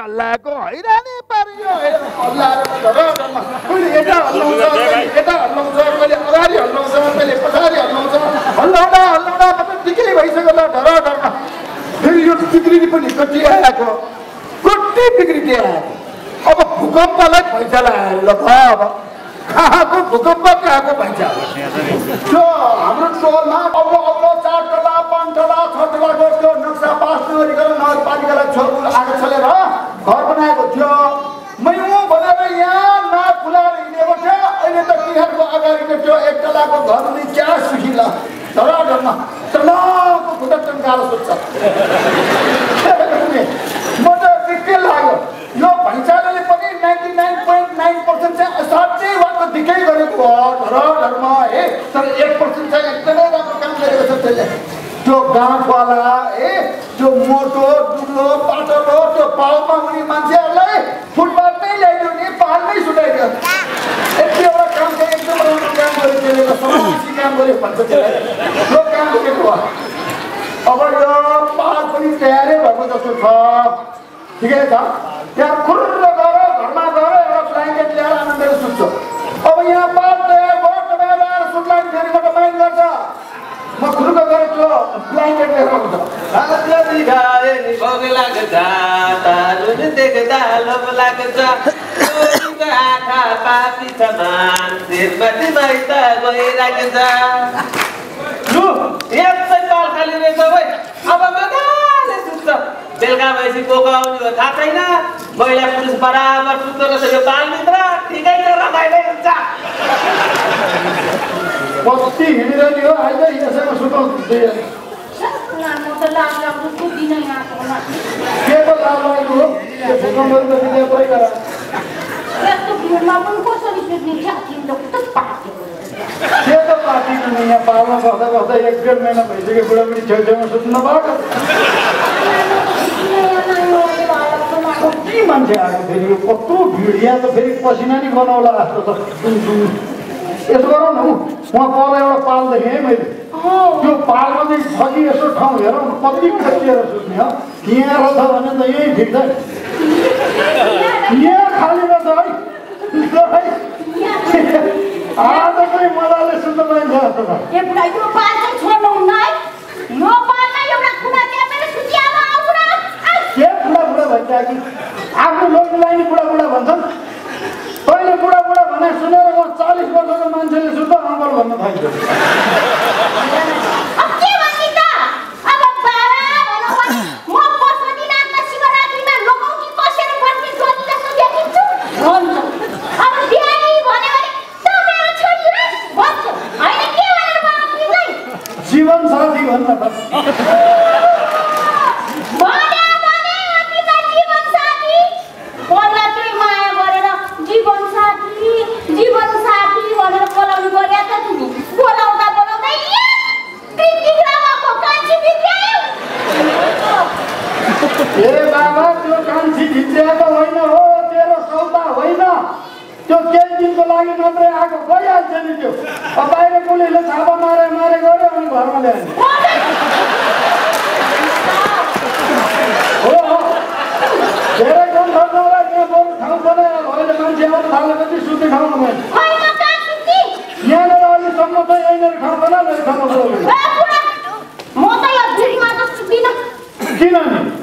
हल्लाको हैरानी पारियो हल्लाएर कहिले यता हल्लाउँछ यता हल्लाउँछ कहिले अगाडि हल्लाउँछ कहिले पछाडि हल्लाउँछ हल्लाउँदा हल्लाउँदा मतलब निकै भइसक्यो ल डर डरमा फेरि यो बिग्रिने पनि कति आएको कति बिग्रिने आएको अब भूकम्पलाई पैसा आयो ल अब कहाँको भूकम्प कहाँको पैसा त्यो हाम्रो टोलमा अग्लो अग्लो 4 तला 5 तला 6 तलाको त्यो नक्सा पास नगरिकन नगरपालिकालाई छोड्नु आएको छलेर घर बनाएको थियो मैले भनेर यहाँ नाक खुलाएर हिँडेको थियो अहिले त तिहारको अगाडिको त्यो 1 तलाको घर पनि क्या सुखिला धराधरमा तलाको खुट्टा टन्काएर सुत्छ म त दिक्कै लाग्यो यो भैँचालोले पनि 99.9% चाहिँ असाध्यै वाको दिक्कै गरेको हो धराधरमा है तर 1% चाहिँ एकदमै राम्रो काम गरेको छ त्यसले त्यो गाउँवाला त्यो मोटो दुब्लो पातलो त्यो पाउमा हुने मान्छेहरूलाई फुटपाथमै ल्याइदियो नि पाहाडमै सुटाइदियो यति एउटा काम चाहिँ एकदम राम्रो काम गऱ्यो त्यसले समावेशी काम गऱ्यो भन्छ त्यसलाई त्यो काम गरेको हो अब यो पाहाड पनि तयारै भएको जस्तो छ ठिकै छ त्यहाँ खुर्र गएर घरमा गएर एउटा ब्ल्याङ्केट ल्याएर आनन्दले सुत्छ अब यहाँ पाहाड तयार भयो तपाईँ आएर सुत्लाई फेरिबाट माइन गर्छ म खुर्क गएर त्यो ब्ल्याङ्केट लिएर आउँछ आँखा पापी छ मान्छेपट्टि मैत गइराखेछ लु यस्तै पाल खाली रहेछ भाइ अब मजाले सुत्छ बेलुका भएपछि को आउने हो थाहा छैन महिला पुरुष बराबर सुत्दो रहेछ यो पालभित्र ठिकै छ रमाइलो हुन्छ कति हिँडिरहने हो अहिले यसैमा सुताउँछु के को लाभ लाग्नु हो त्यो भूकम्पको विजय पुरै गर यस्तो भिडमा पनि कसरी सुत्ने क्या तिम्रो त पार्टी के त पार्टी पनि यहाँ पालमा बस्दा बस्दा 1.5 महिना भइसक्यो बुढाबुढी छेउछेउमा सुत्नु नपाएको कति मान्छे आएको फेरि यो कत्रो भिड यहाँ त फेरि पसिना नि बनाउला जस्तो छ यसो गरौँ न उहाँ पर एउटा पाल देखेँ है मैले त्यो पालमा चाहिँ छ कि यसो ठाउँ हेरौँ कति कतिएर सुत्ने हो यहाँ रहेछ भने त यही ठिक छ यहाँ खाली रहेछ है आज पनि मजाले सुत्न पाइन्छ जस्तो छ ए बुढा यो पाल चाहिँ छोड्नु हुन्न है यो पालमा एउटा खुला च्यापेर सुतिहाल्नु आउँछ र के बुढा भन्छ कि आफ्नो लोकलाई नि बुढा भन्छन् तैँले बुढा भने सुनेर म 40 वर्षको मान्छेले सुत्दा अङ्कल भन्न थाल्छु जीवन साथी भन्न त ए बाबा त्यो कान्छी भित्रिएको होइन हो तेरो सौदा होइन त्यो केही दिनको लागि मात्रै आएको भइहाल्छ नि त्यो अब बाहिर पुलिसले छापा मारे गऱ्यो अनि घरमा ल्यायो हो धेरै कम खर्चलाई त्यहाँ बरु ठाउँ बनाएर अहिले मान्छे आउनु थालेपछि सुत्ने ठाउँ नभएन यहाँनिर अहिलेसम्म चाहिँ यहीँनिर ठाउँ बना मेरो ठाउँमा किन नि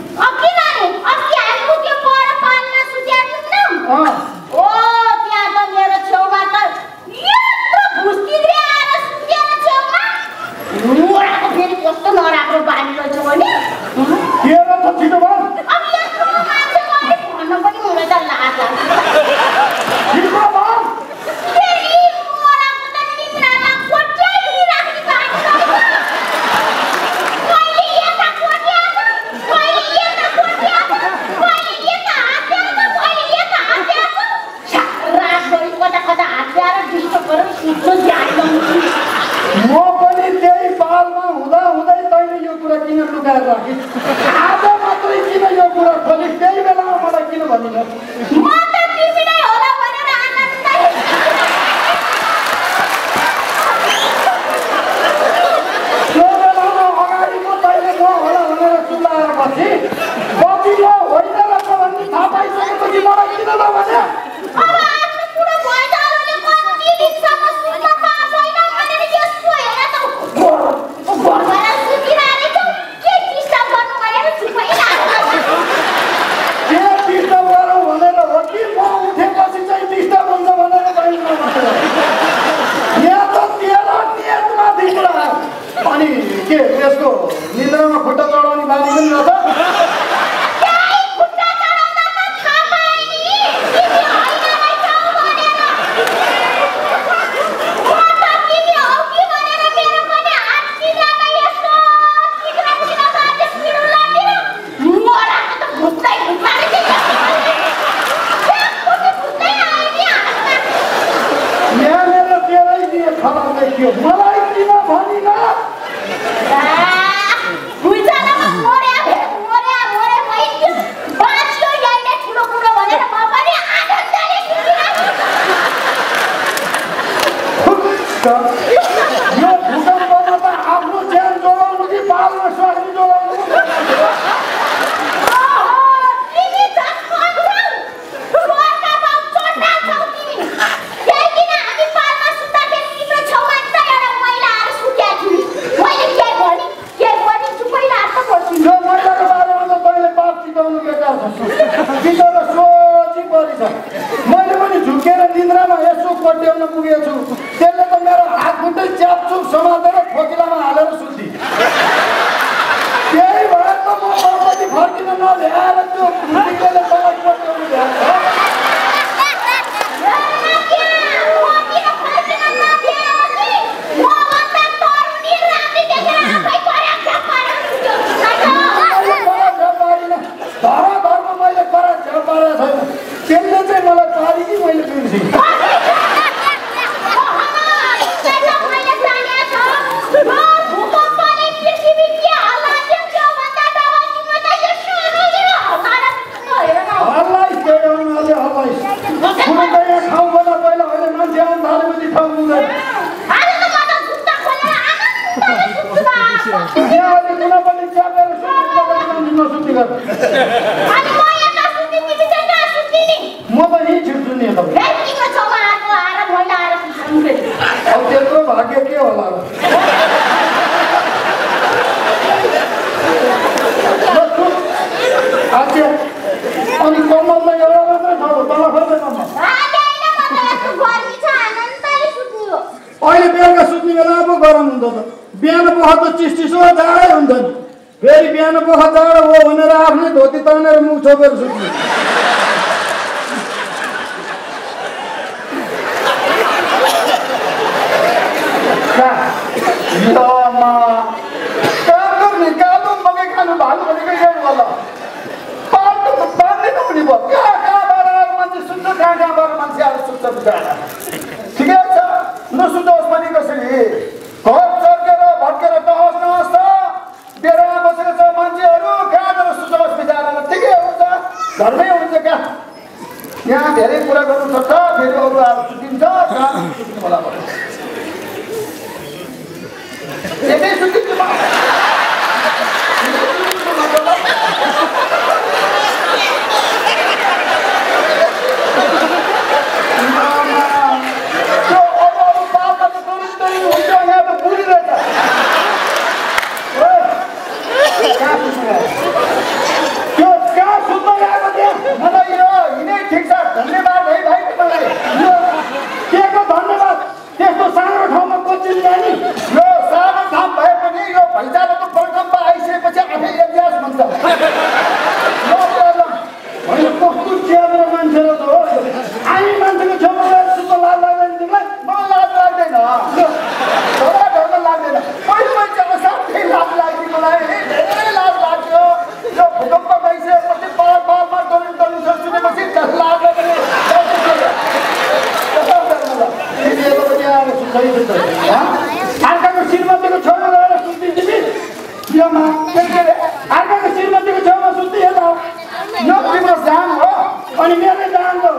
भनिन म त तिमी नै होला भनेर आनन्दै त्यो बेलामा अगाडिको तैँले म होला भनेर चिल्लाएर पछि पछि यो होइन रहेछ भन्ने थाहा पाइसकेपछि मलाई किन नभने अब आफ्नो कुरो भइजालोले कति दिनसम्म सुत्न पाउँदैन भनेर यस्तो हेर त घरमा सुतिरहेको के डिस्टर्ब गर्नु भनेर चुपैरहेको के डिस्टर्ब गरौँ भनेर हो कि म उठेपछि चाहिँ डिस्टर्ब हुन्छ भनेर कहिले नभन्छ यहाँ त तेरो नियतमाथि कुरा अनि के त्यसको निन्द्रामा खुट्टा चढाउने बानी पनि रहेछ मलाई किन भनिन यो भूकम्पमा त आफ्नो ज्यान जोगाउनु कि बालमा स्वास्नी जोगाउनु मैले पनि झुकेर निन्द्रामा यसो पट्याउन पुगेको छु त्यसले त मेरो हात खुट्टै च्यापचुप समातेर खोकिलामा हालेर सुत्ती त्यही भएर त म घरपछि फर्किन नभ्याएर त्यो खुट्टीले मलाई पट्याउनु भ्याएको धराधरमा मैले करा झ्याउ पारेको छैन त्यसले चाहिँ मलाई पारी कि मैले बिर्सेँ म त यहीँ छिर्छु नि अब त्यत्रो भाग्य के होला अनि कम्मललाई एउटा मात्रै छ अहिले बेलुका सुत्ने बेला पो गरम हुन्छ त बिहान पख त चिसो जाडै हुन्छ नि फेरि बिहान पख जाडो हो भनेर आफ्नै धोती तानेर मुख छोपेर सुत्ने निकाल्नु मकै खानु भानु भनेको यही होला पाल्टो त बाँध्दै नहुने भयो कहाँबाट मान्छे सुत्छ कहाँबाट मान्छे आएर सुत्छ बिचरा ठिकै छ नसुत्नुहोस् पनि कसरी घर चर्केर भड्केर टहस नहोस् त बेरामा बसेको छ मान्छेहरू कहाँ गएर सुत्नुहोस् बिचरा ठिकै हुन्छ घरमै हुन्छ क्या यहाँ धेरै कुरा गर्नु सक्छ फेरि अरू आएर सुतिन्छ कहाँ सुत्नु होला यतै सुतिन्छ अर्काको श्रीमतीको छेउमा गएर सुत्दिन्छ नि अर्काको श्रीमतीको छेउमा सुत्दै हेर्दा यो तिम्रो जान हो अनि मेरो जान दो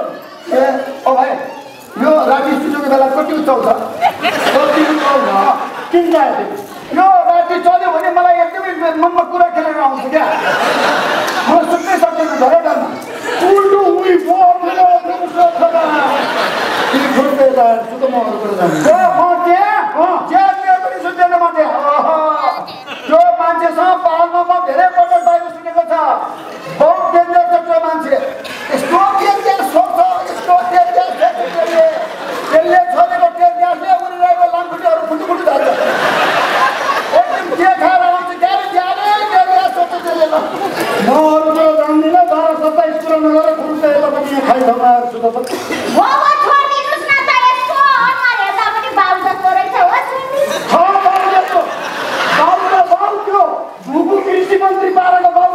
ए ओ भाइ यो राति सुतेको बेला कति चल्छ कति चल्छ किन जाए यो राति चल्यो भने मलाई एकदमै मनमा कुरा खेलेर आउँछ क्या म सुत्नै सक्दैन धेरै डरमा उल्टो उही बोल्यो खबा तिमी खोज्दै त सुतो म अरूबाट जान्छु म त्यहाँ पनि सुत्दैन म त्यहाँ त्यो मान्छेसँग पाल्नमा म धेरै पटक बाहिर सुनेको छ बहुत डेन्जर छ त्यो मान्छे यस्तो डेन्जर सोच्छ यस्तो डेन्जर त्यसले छोडेको डेन्जरले उनीहरूको लामखुट्टेहरू फुटुफुटु जान्छ एकदम के खाएर आउँछ ज्यादै डेन्जर सोच्छ त्यसले म अरूबाट जान्दिनँ 12-27 कुरा नगरेर खुर्दै पनि यहाँ खाइसक्नु आएर छु त कृषि मन्त्री पारेको बाबु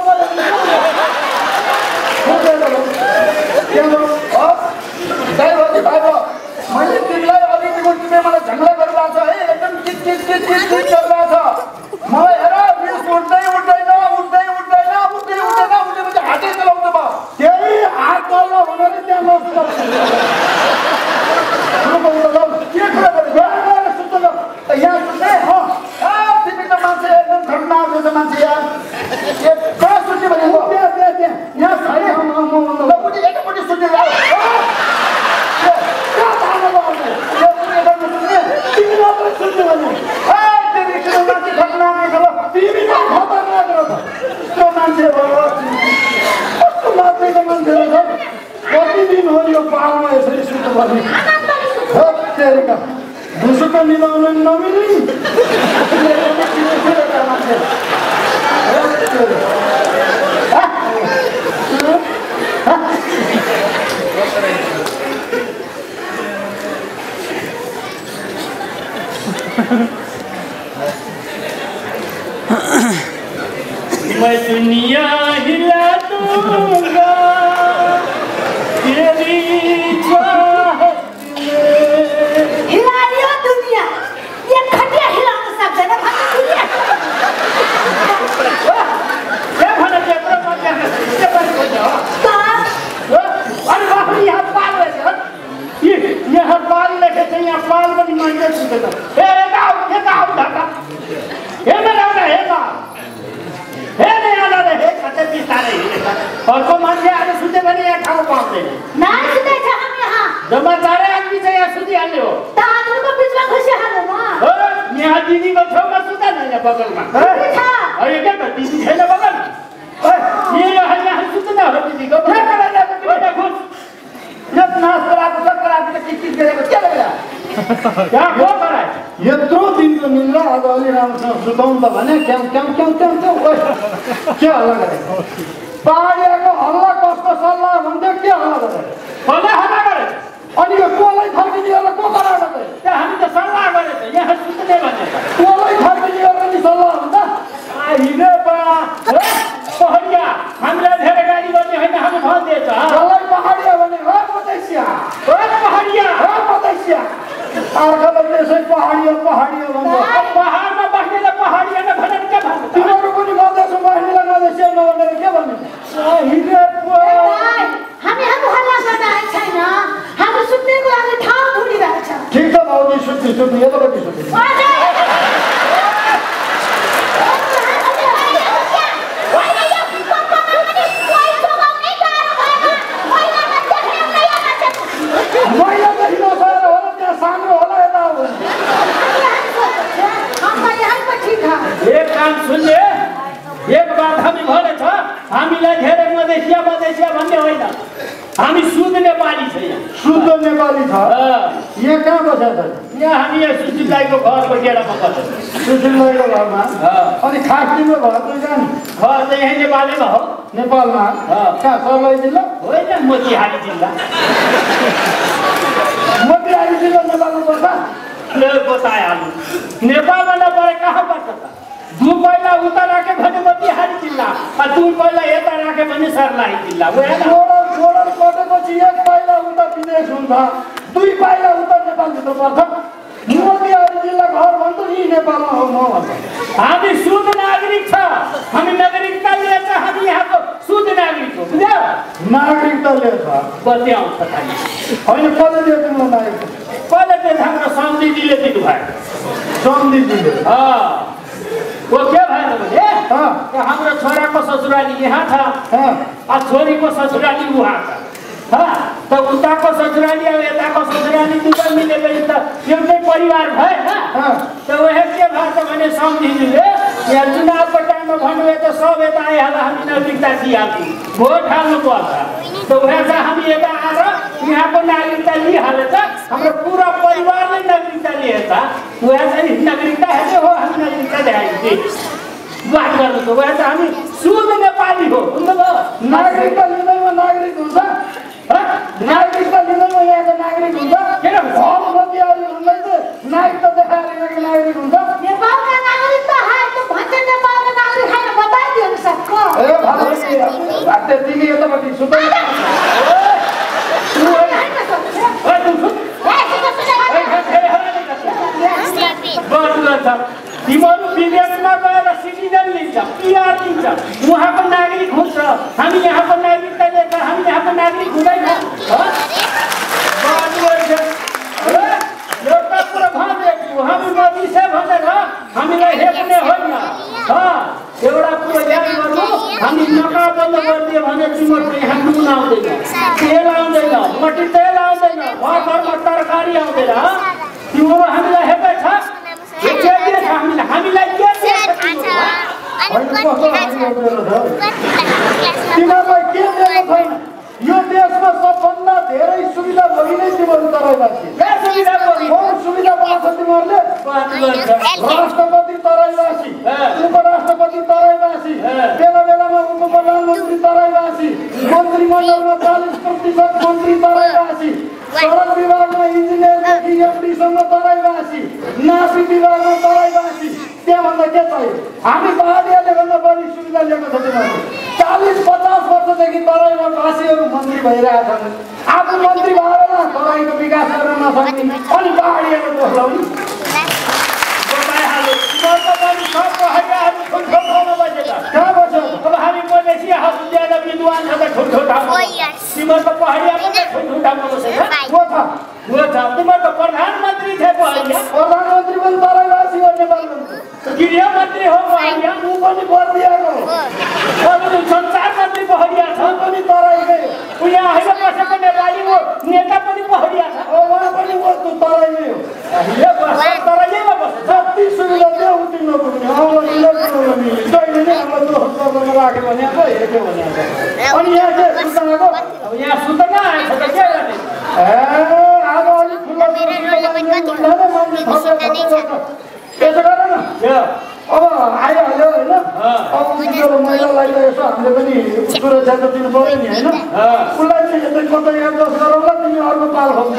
मैले तिमीलाई अलिकतिको तिमीले मलाई झगडा गरिरहेको छ है एकदम चिट गरिरहेको छ मलाई हेर रिस उठ्दैन उठेपछि हातै चलाउँछ म त्यही हात चल्न भनेर त्यहाँ लड्छु के कुरा गरेको सुत्नु यहाँ सुत्ने तिमी त मान्छे एकदम खतरनाक रहेछ मान्छे यहाँ कहाँ सुत्ने भनेको यहाँ छैन उठी एकैपट्टि सुत्ने तिमी मात्रै सुत्ने भने तिमी किन मान्छे खतरनाक रहेछ तिमी खतरनाक रहेछ यस्तो मान्छे हो कस्तो मात्रेको मान्छे रहेछ कति दिन हो यो पाहाडमा यसरी सुत्नु पर्ने दुसुको मिलाउनु नमिली मान्छे मैं दुनिया हिला दूंगा तेरी चाहत में हिला दियो दुनिया ये खटिया हिलाउन सक्दैन भन्ने दुनिया के भने के प्रमाण के पनि हो अरे बाबु यहाँ पाल रहेछ यहाँ पाल लेखेछ यहाँ पाल पनि मान्छे सुतेछ ए गाउँ ढाका हे मेरा हे नयाँ दादा हे कतै बिस्तारै अर्को मान्छे आज सुत्यो भने यहाँ ठाउँ पाउँदैन नाइ सुतेछ हम यहाँ जम्मा 4 आदमी चाहिँ यहाँ सुतिहाल्ने हो दाजुको बिचमा घुसिहाल्नु म हो यहाँ दिदीको छेउमा सुता न यहाँ बगलमा अरे के त दिदी छैन बगल ए यहाँ सुत्न हो दिदीको यत्रो दिनको निन्द्रा आज अलि राम्रोसँग सुताउनु त भने के हल्ला गरेको पाहाडियाको हल्ला कस्तो सल्लाह भन्थ्यो के हल्ला गरे अनि यो कोलाई फर्किनेहरूलाई को गराएको त्यहाँ हामी त सल्लाह गरेछ यहाँ सुत्ने भने कोलाई फर्किनेहरूलाई नि सल्लाह हुन्छ हिँडे पहाडिया हामीलाई धेरै गाडी गर्ने होइन हामी भन्दैछ कोलाई पहाडिया भने हो पतैसिया अर्कालाई त्यसै पहाडिया भन्छ पहाडमा बस्नेले पहाडिया न भनेर के भन्नु तिमीहरू पनि मधेसमा बस्नेलाई मधेसिया नभनेर के भन्नु हामीहरू हल्ला गर्न आएको छैन हाम्रो सुत्नेको लागि ठाउँ भुलिरहेको छ ठिक छ भाउजी सुत्नु यतापट्टि सुत्नु मैला देखि नसकेर होला त्यहाँ साम्रो होला यता एक काम सुन्ने एक बात हामी भनेछ हामीलाई धेरै मधेसिया भन्ने होइन हामी शुद्ध नेपाली छ यहाँ शुद्ध नेपाली छ यहाँ कहाँ बसेको छ यहाँ हामी यहाँ सुशील दाइको घरको गेडामा बसेको सुशील दाइको घरमा अनि खास तिम्रो घर चाहिँ कहाँ घर चाहिँ यहीँ नेपालैमा हो नेपालमा कहाँ सर्लाही जिल्ला होइन मोतिहारी जिल्ला मोतिहारी जिल्ला नेपालमा पर्छ बताइहाल्नु नेपालमा नपरे कहाँ पर्छ त दु पहिला उता राखे भने मोतिहारी जिल्ला दु पहिला यता राखे भने सर्लाही जिल्ला बोर्डर कटेपछि एक पाइला उता विदेश हुन्छ 2 पाइला उता नेपालभित्र पर्छ मोतिहारी जिल्ला घर भन्छ नि नेपालमा हो म भन्छ हामी शुद्ध नागरिक छ हामी नागरिकता लिएछ हामी यहाँको शुद्ध नागरिक हो बुझ्यौ नागरिकता ल्याउँछ कति आउँछ खालि होइन कसले दियो तिम्रो नागरिक पहिला त्यो हाम्रो सम्झिजीले दिनुभयो सम्झिजीले वो के भएन भने हाम्रो छोराको ससुराली यहाँ छ छोरीको ससुराली उहाँ छ त उताको ससुराली अब यताको ससुराली दुवै मिलेपछि त एउटै परिवार भएन त वह के भन्छ भने सम्झिजीले यहाँ चुनावको टाइममा भन्नुभयो त सब यता आइहाल्दा हामी नागरिकता दिइहाल्छौँ भोट हाल्नु पर्छ त वह चाहिँ हामी यता आएर यहाँको नागरिकता लिइहालेछ हाम्रो पुरा परिवारले नागरिकता लिएछ वह चाहिँ नागरिकता हेर्दै हो हामी नागरिकता ल्याएपछि बात गर्नु त वह चाहिँ हामी शुद्ध नेपाली हो बुझ्नुभयो नागरिकता लिँदैमा नागरिक हुन्छ नागरिकता लिँदैमा यहाँको नागरिक हुन्छ किन भगवती अहिले हुँदैछ नागरिकता देखाएर यहाँको नागरिक हुन्छ नेपालका नागरिक त हाय त भन्छ नेपालका नागरिक हाय बताइदिनु सक्छ ए भगवती भाटे तिमी यतापट्टि सुतै तिमीहरू विदेशमा गएर सिटिजन लिन्छ पिआर लिन्छ उहाँको नागरिक हुन्छ हामी यहाँको नागरिकता लिन्छ हामी यहाँको नागरिक हुँदैन एउटा कुरो भनिदिएको हामी मधेसी भनेर हामीलाई हेप्ने होइन एउटा कुरो याद गर्नु हामी नकाबन्द गरिदियो भने तिमीहरूको यहाँ नुन आउँदैन तेल आउँदैन मट्टीतेल आउँदैन घरमा तरकारी आउँदैन तिमीहरू हामीलाई हेपेछ हामीलाई के तिमीहरूलाई के दिएको छैन यो देशमा सबभन्दा धेरै सुविधा भइ नै तिमीहरू तराईवासी सुविधा पाउँछ तिमीहरूले राष्ट्रपति तराईवासी उपराष्ट्रपति तराईवासी बेला बेलामा उपप्रधानमन्त्री तराईवासी मन्त्रीमण्डलमा 40% मन्त्री तराईवासी सडक विभागमा इन्जिनियरदेखि एमडीसम्म तराईवासी नासी विभागमा तराईवासी त्यहाँभन्दा के चाहियो हामी पहाडियाले भन्दा बढी सुविधा लिएको छ तिमीहरू 40-50 वर्षदेखि तराईमा वासीहरू मन्त्री भइरहेका छन् आफू मन्त्री भएर तराईको विकास गर्न नसक्ने अनि पहाडियाले बोलाउने कहाँ बस्छ अब हामी मधेसी ज्यादा विद्वान छ त ठुल्ठुलो ठाउँमा तिमीहरूको पहाडियामा ठुल्ठुलो ठाउँमा बसेछ तिमीहरूको प्रधानमन्त्री थिए पहाडिया प्रधानमन्त्री पनि तराईवासी हो नेपालको गृहमन्त्री हो पहाडिया ऊ पनि बर्दियाको संचार मन्त्री पहाडिया छ पनि तराईकै यहाँ होइन बसेको नेपाली हो नेता पनि पहाडिया छ उहाँ पनि वस्तु तराईमै हो तराईमा बस्छ जति सुविधा त्यो उति नपुग्ने जहिले नै हामीलाई दोहोरमा राख्यो भने हेऱ्यो भने अनि यहाँ के सुताएको अब यहाँ सुत्न आएछ त के गर्ने आज अलिक ठुलो यसो गर न अब आइहाल्यो होइन अब उनीहरू महिलालाई त यसो हामीले पनि सुरक्षा त दिनु पऱ्यो नि होइन उसलाई चाहिँ यतै कतै एडजस्ट गरौँला तिमी अर्को पाल खोज्नु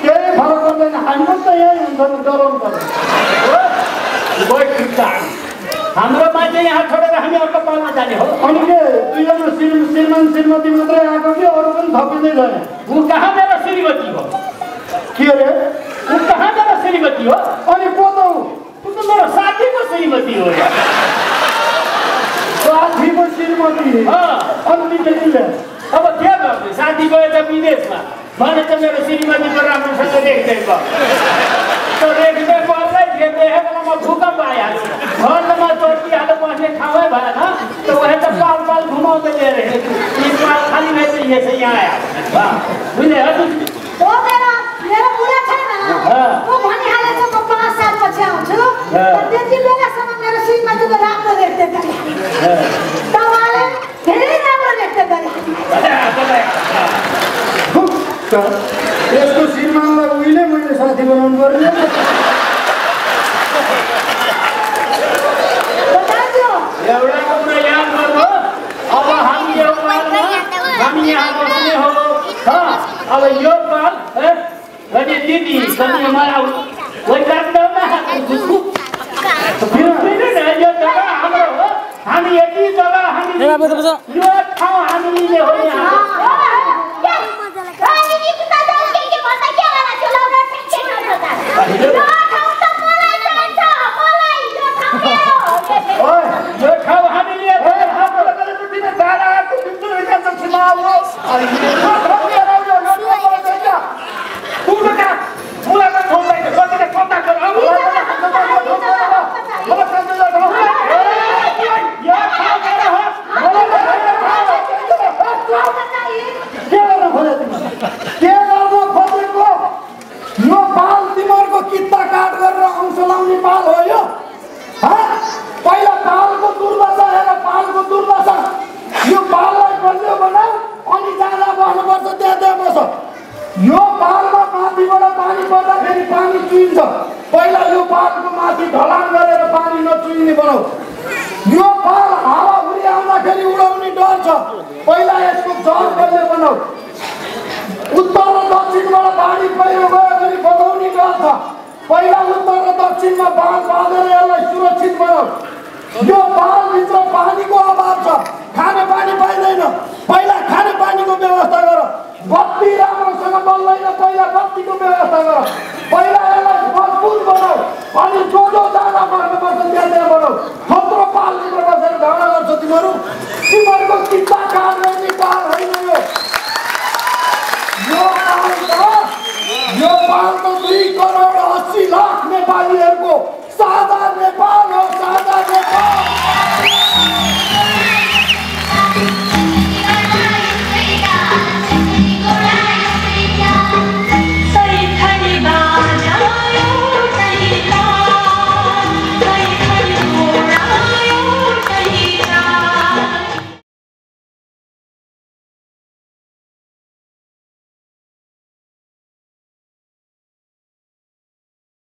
केही फरक पर्दैन हामी पनि त यहीँ हुन्छ नि डराउनु पर्छ हाम्रो मान्छे यहाँ छोडेर हामी अर्को पालमा जाने हो अनि के दुईजना श्रीमान श्रीमती मात्रै आएको कि अरू पनि थपिँदै जाने ऊ कहाँ मेरो श्रीमती हो के अरे ऊ कहाँ मेरो श्रीमती हो अनि को त ऊ त मेरो साथीको श्रीमती हो साथीको श्रीमती अनि तिमीले अब के गर्ने साथी गयो त विदेशमा भने त मेरो श्रीमतीको राम्रोसँग रेखदेख त्यो रेखदेख गर्दै देखेकोमा भूकम्प आइहाल्यो घरमा चोटिहाल्यो बस्ने ठाउँै भएन त वह त पाल पाल घुमाउँदै लिएर हिँडेको एक पाल खाली नै चाहिँ यहाँ चाहिँ यहाँ आयो बुझ्ने हजुर मेरो बुढा छैन म भनिहालेको म 5 सालपछि आउँछु त्यति बेलासम्म मेरो श्रीमतीको राम्रो रेखदेख गरे तपाईँले धेरै राम्रो रेखदेख गरे यसको श्रीमानलाई उहिले मैले साथी बनाउनु पर्ने एउटा कुरा याद गर्नु अब हामी यो पालमा हामी यहाँ बस्ने हो अब यो पाल अनि दिदी कति मलाई वही काट्नमा यो जग्गा हाम्रो हो हामी यति जग्गा हामी यो ठाउँ हामीले हो यहाँ यो पाल तिमीहरूको किता काट गरेर अंश लाउने पाल हो यो? पहिला पालको दुर्दशा हेर, पालको दुर्दशा। यो पाललाई बलियो बनाऊ अनि जहाँ बस्नुपर्छ त्यहाँ बस। यो पालमा माथिबाट पानी पर्दाखेरि पानी चुइन्छ। पहिला यो पालको माथि ढलान गरेर पानी नचुइने बनाऊ। यो पाल हावाहुरी आउँदाखेरि उडाउने डर छ। पहिला यसको जल बलियो बनाऊ। उत्तर र दक्षिणबाट पानी पहिरो गयो भने बगाउने डर छ। पहिला उत्तर र दक्षिणमा बाँध बाँधेर यसलाई सुरक्षित बनाऊ। यो पालभित्र पानीको अभाव छ, खाने पानी पाइँदैन। पहिला खाने पानीको व्यवस्था गर। बत्ती राम्रोसँग बल्दैन, पहिला बत्तीको व्यवस्था गर। पहिला यसलाई मजबुत बनाऊ अनि जो जाँदा बस्नुपर्छ त्यहाँ बनाऊ।